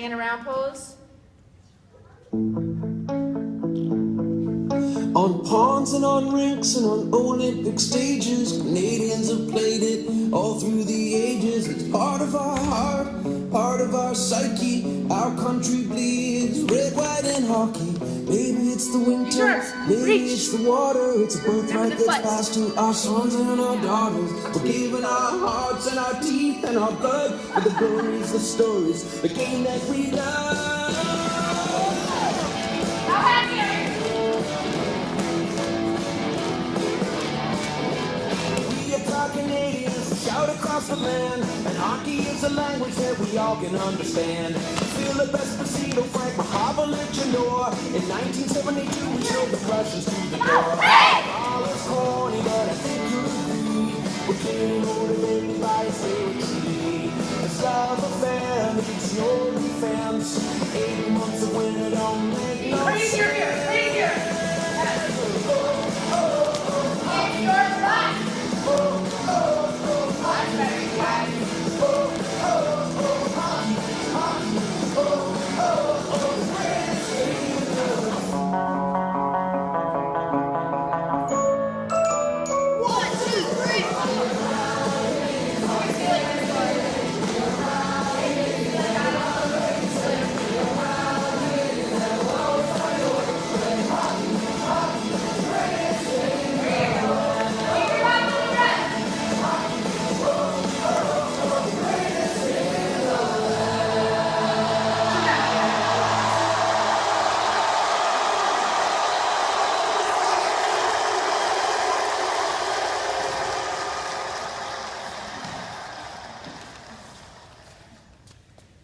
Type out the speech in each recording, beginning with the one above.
hanging around pose. On ponds and on rinks and on Olympic stages, Canadians have played it all through the ages. It's part of our heart, part of our psyche. Our country bleeds red, white, and hockey. Maybe it's the winter, maybe it's the water. It's a birthright that's passed to our sons and our daughters. We're giving our hearts and our teeth and our blood for the glories, the stories, the game that we love. Canadians shout across the land, and hockey is a language that we all can understand. Philip Esposito, Frank Mahovlich, and Orr. In 1972, we showed the Russians to the door. All is corny, but I think you'll agree. We're clearly motivated by a favorite tree. This love affair needs no defense. 8 months of winter don't make no sense. Right here.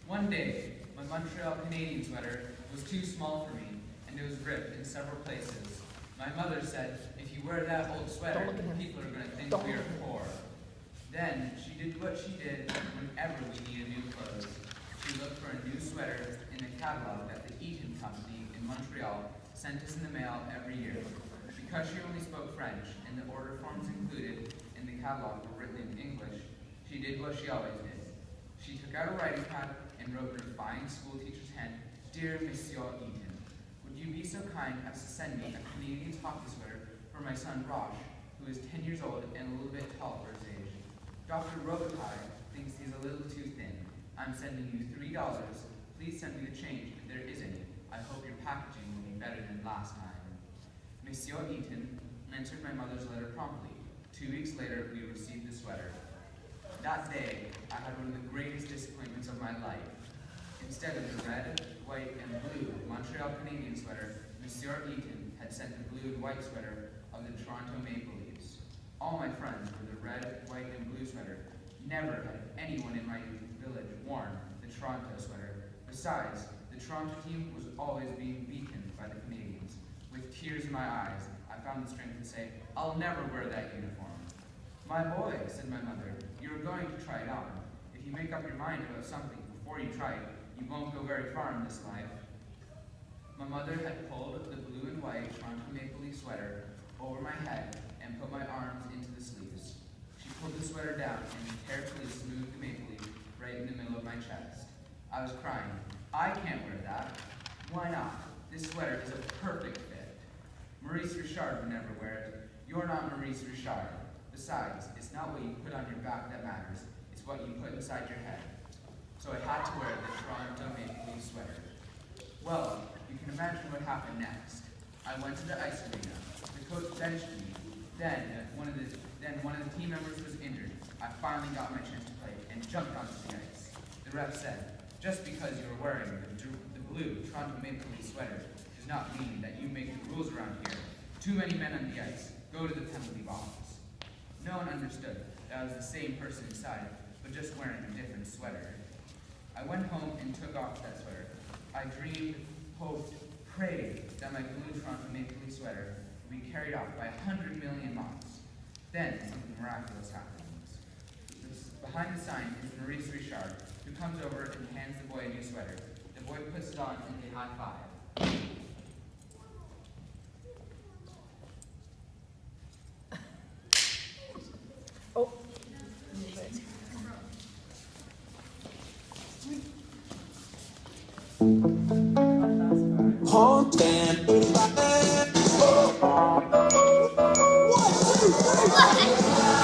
One day, my Montreal Canadian sweater was too small for me, and it was ripped in several places. My mother said, if you wear that old sweater, people are going to think we are poor. Then, she did what she did whenever we needed new clothes. She looked for a new sweater in the catalog that the Eaton Company in Montreal sent us in the mail every year. Because she only spoke French, and the order forms included in the catalog were written in English, she did what she always did. She took out a writing pad and wrote her fine school teacher's hand, Dear Monsieur Eaton, would you be so kind as to send me a Canadian hockey sweater for my son Rosh, who is 10 years old and a little bit tall for his age. Dr. Robitaille thinks he's a little too thin. I'm sending you $3. Please send me the change if there is any. I hope your packaging will be better than last time. Monsieur Eaton answered my mother's letter promptly. 2 weeks later, we received the sweater. That day, I had one of the greatest disappointments of my life. Instead of the red, white, and blue Montreal Canadian sweater, Monsieur Eaton had sent the blue and white sweater of the Toronto Maple Leafs. All my friends wore the red, white, and blue sweater. Never had anyone in my village worn the Toronto sweater. Besides, the Toronto team was always being beaten by the Canadians. With tears in my eyes, I found the strength to say, I'll never wear that uniform. My boy, said my mother, you're going to try it on. If you make up your mind about something before you try it, you won't go very far in this life. My mother had pulled the blue and white Toronto Maple Leaf sweater over my head and put my arms into the sleeves. She pulled the sweater down and carefully smoothed the maple leaf right in the middle of my chest. I was crying. I can't wear that. Why not? This sweater is a perfect fit. Maurice Richard would never wear it. You're not Maurice Richard. Besides, it's not what you put on your back that matters. It's what you put inside your head. So I had to wear the Toronto Maple Leaf sweater. Well, you can imagine what happened next. I went to the ice arena. The coach benched me. Then one of the team members was injured. I finally got my chance to play and jumped onto the ice. The ref said, just because you're wearing the blue Toronto Maple Leaf sweater does not mean that you make the rules around here. Too many men on the ice. Go to the penalty box. No one understood that I was the same person inside, but just wearing a different sweater. I went home and took off that sweater. I dreamed, hoped, prayed that my blue Toronto Maple Leaf sweater would be carried off by 100 million moths. Then something miraculous happens. Behind the sign is Maurice Richard, who comes over and hands the boy a new sweater. The boy puts it on and they high five. Oh. Haunt and one, two, three.